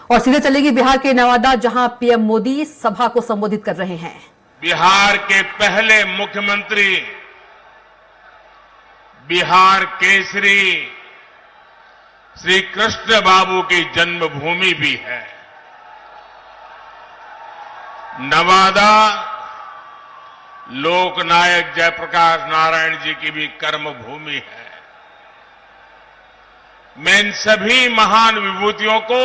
और सीधे चलेगी बिहार के नवादा, जहां पीएम मोदी सभा को संबोधित कर रहे हैं। बिहार के पहले मुख्यमंत्री, बिहार केसरी श्री कृष्ण बाबू की जन्मभूमि भी है। नवादा लोकनायक जयप्रकाश नारायण जी की भी कर्मभूमि है। मैं इन सभी महान विभूतियों को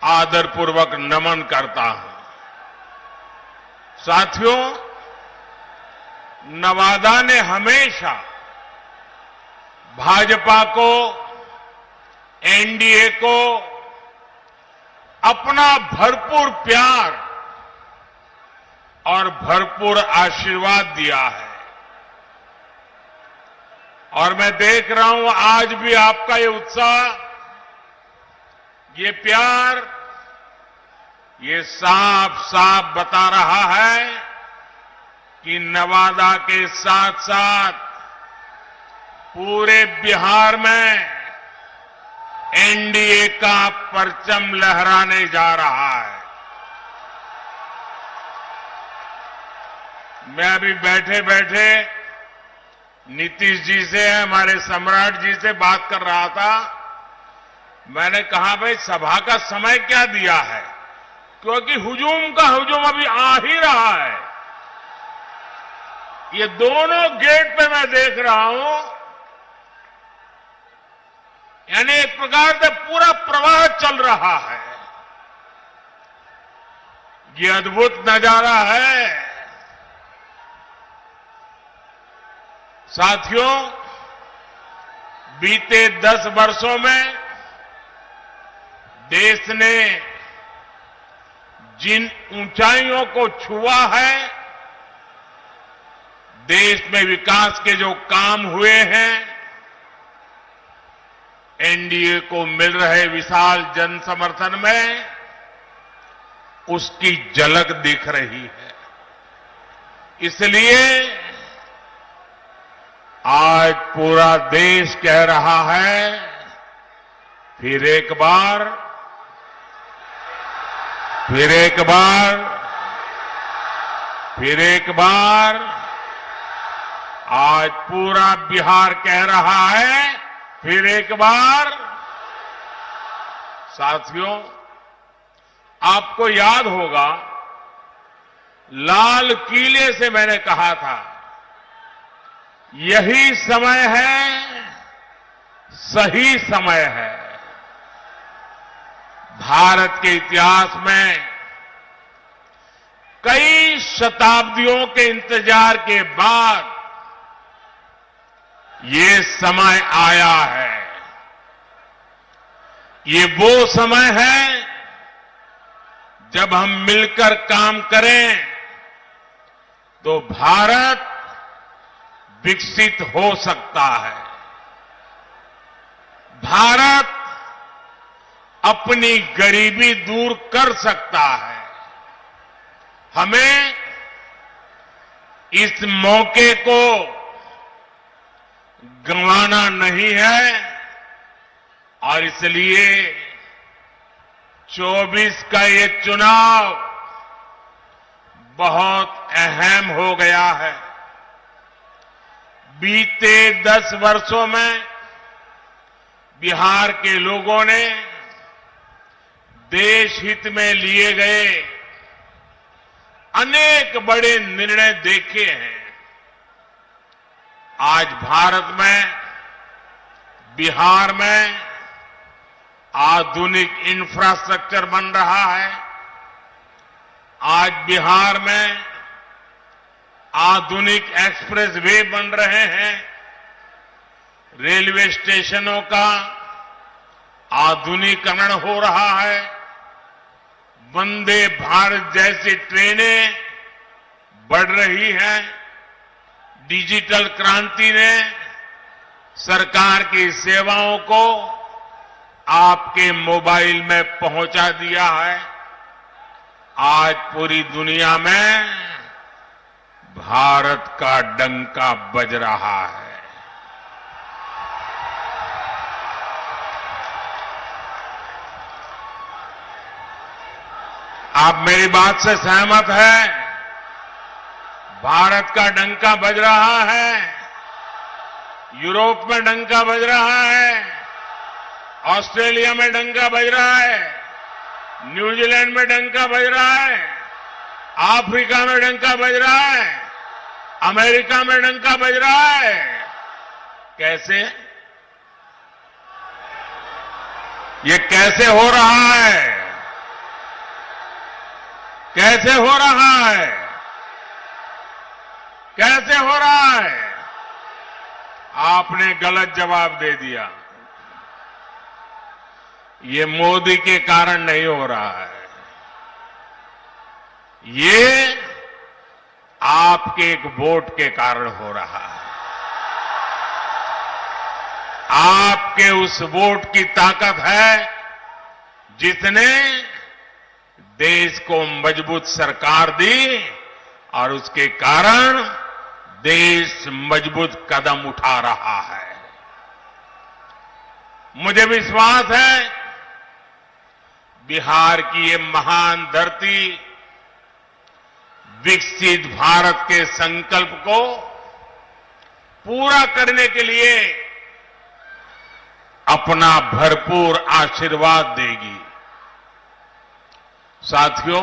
आदरपूर्वक नमन करता हूं। साथियों, नवादा ने हमेशा भाजपा को, एनडीए को अपना भरपूर प्यार और भरपूर आशीर्वाद दिया है। और मैं देख रहा हूं आज भी आपका ये उत्साह, ये प्यार, ये साफ साफ बता रहा है कि नवादा के साथ साथ पूरे बिहार में एनडीए का परचम लहराने जा रहा है। मैं अभी बैठे बैठे नीतीश जी से, हमारे सम्राट जी से बात कर रहा था। मैंने कहा, भाई सभा का समय क्या दिया है, क्योंकि हुजूम का हुजूम अभी आ ही रहा है। ये दोनों गेट पे मैं देख रहा हूं, यानी एक प्रकार से पूरा प्रवाह चल रहा है। ये अद्भुत नजारा है। साथियों, बीते 10 वर्षों में देश ने जिन ऊंचाइयों को छुआ है, देश में विकास के जो काम हुए हैं, एनडीए को मिल रहे विशाल जन समर्थन में उसकी झलक दिख रही है। इसलिए आज पूरा देश कह रहा है, फिर एक बार, फिर एक बार, फिर एक बार, आज पूरा बिहार कह रहा है, फिर एक बार। साथियों, आपको याद होगा, लाल किले से मैंने कहा था, यही समय है, सही समय है। भारत के इतिहास में कई शताब्दियों के इंतजार के बाद ये समय आया है। ये वो समय है जब हम मिलकर काम करें तो भारत विकसित हो सकता है। भारत अपनी गरीबी दूर कर सकता है। हमें इस मौके को गंवाना नहीं है और इसलिए 24 का ये चुनाव बहुत अहम हो गया है। बीते 10 वर्षों में बिहार के लोगों ने देश हित में लिए गए अनेक बड़े निर्णय देखे हैं। आज भारत में, बिहार में आधुनिक इंफ्रास्ट्रक्चर बन रहा है। आज बिहार में आधुनिक एक्सप्रेस वे बन रहे हैं। रेलवे स्टेशनों का आधुनिकीकरण हो रहा है। वंदे भारत जैसी ट्रेनें बढ़ रही हैं। डिजिटल क्रांति ने सरकार की सेवाओं को आपके मोबाइल में पहुंचा दिया है। आज पूरी दुनिया में भारत का डंका बज रहा है। आप मेरी बात से सहमत हैं? भारत का डंका बज रहा है, यूरोप में डंका बज रहा है, ऑस्ट्रेलिया में डंका बज रहा है, न्यूजीलैंड में डंका बज रहा है, अफ्रीका में डंका बज रहा है, अमेरिका में डंका बज रहा है। कैसे? ये कैसे हो रहा है? कैसे हो रहा है? कैसे हो रहा है? आपने गलत जवाब दे दिया। ये मोदी के कारण नहीं हो रहा है, ये आपके एक वोट के कारण हो रहा है। आपके उस वोट की ताकत है जिसने देश को मजबूत सरकार दी और उसके कारण देश मजबूत कदम उठा रहा है। मुझे विश्वास है बिहार की ये महान धरती विकसित भारत के संकल्प को पूरा करने के लिए अपना भरपूर आशीर्वाद देगी। साथियों,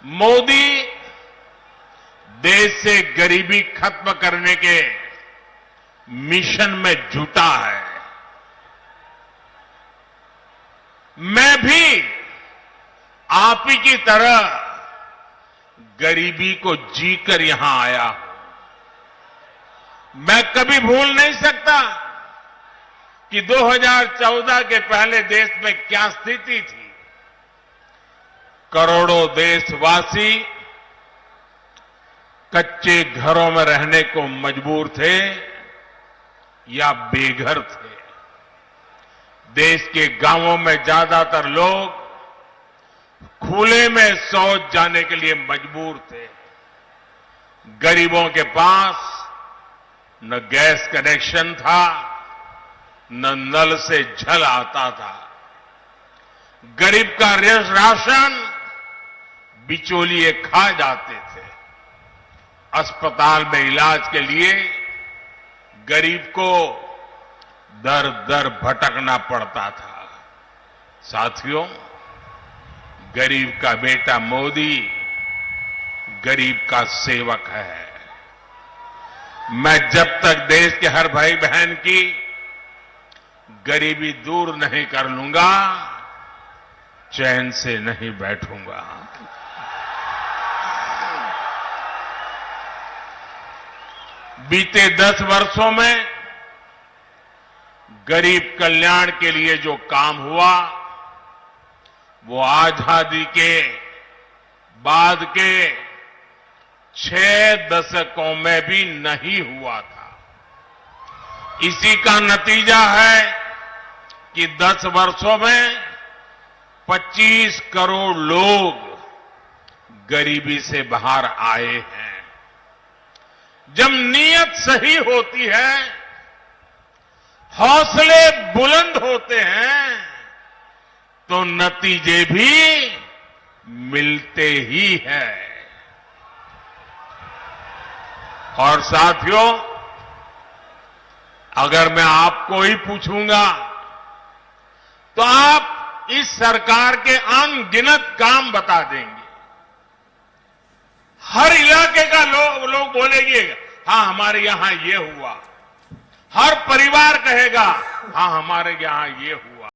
मोदी देश से गरीबी खत्म करने के मिशन में जुटा है। मैं भी आप ही की तरह गरीबी को जीकर यहां आया हूं। मैं कभी भूल नहीं सकता कि 2014 के पहले देश में क्या स्थिति थी। करोड़ों देशवासी कच्चे घरों में रहने को मजबूर थे या बेघर थे। देश के गांवों में ज्यादातर लोग खुले में शौच जाने के लिए मजबूर थे। गरीबों के पास न गैस कनेक्शन था, न नल से जल आता था। गरीब का राशन बिचौलिए खा जाते थे। अस्पताल में इलाज के लिए गरीब को दर दर भटकना पड़ता था। साथियों, गरीब का बेटा मोदी गरीब का सेवक है। मैं जब तक देश के हर भाई बहन की गरीबी दूर नहीं कर लूंगा, चैन से नहीं बैठूंगा। बीते 10 वर्षों में गरीब कल्याण के लिए जो काम हुआ वो आजादी के बाद के 6 दशकों में भी नहीं हुआ था। इसी का नतीजा है कि 10 वर्षों में 25 करोड़ लोग गरीबी से बाहर आए हैं। जब नीयत सही होती है, हौसले बुलंद होते हैं, तो नतीजे भी मिलते ही हैं। और साथियों, अगर मैं आपको ही पूछूंगा तो आप इस सरकार के अनगिनत काम बता देंगे। हर इलाके का लोग बोलेंगे, हाँ हमारे यहां ये हुआ। हर परिवार कहेगा, हाँ हमारे यहां ये हुआ।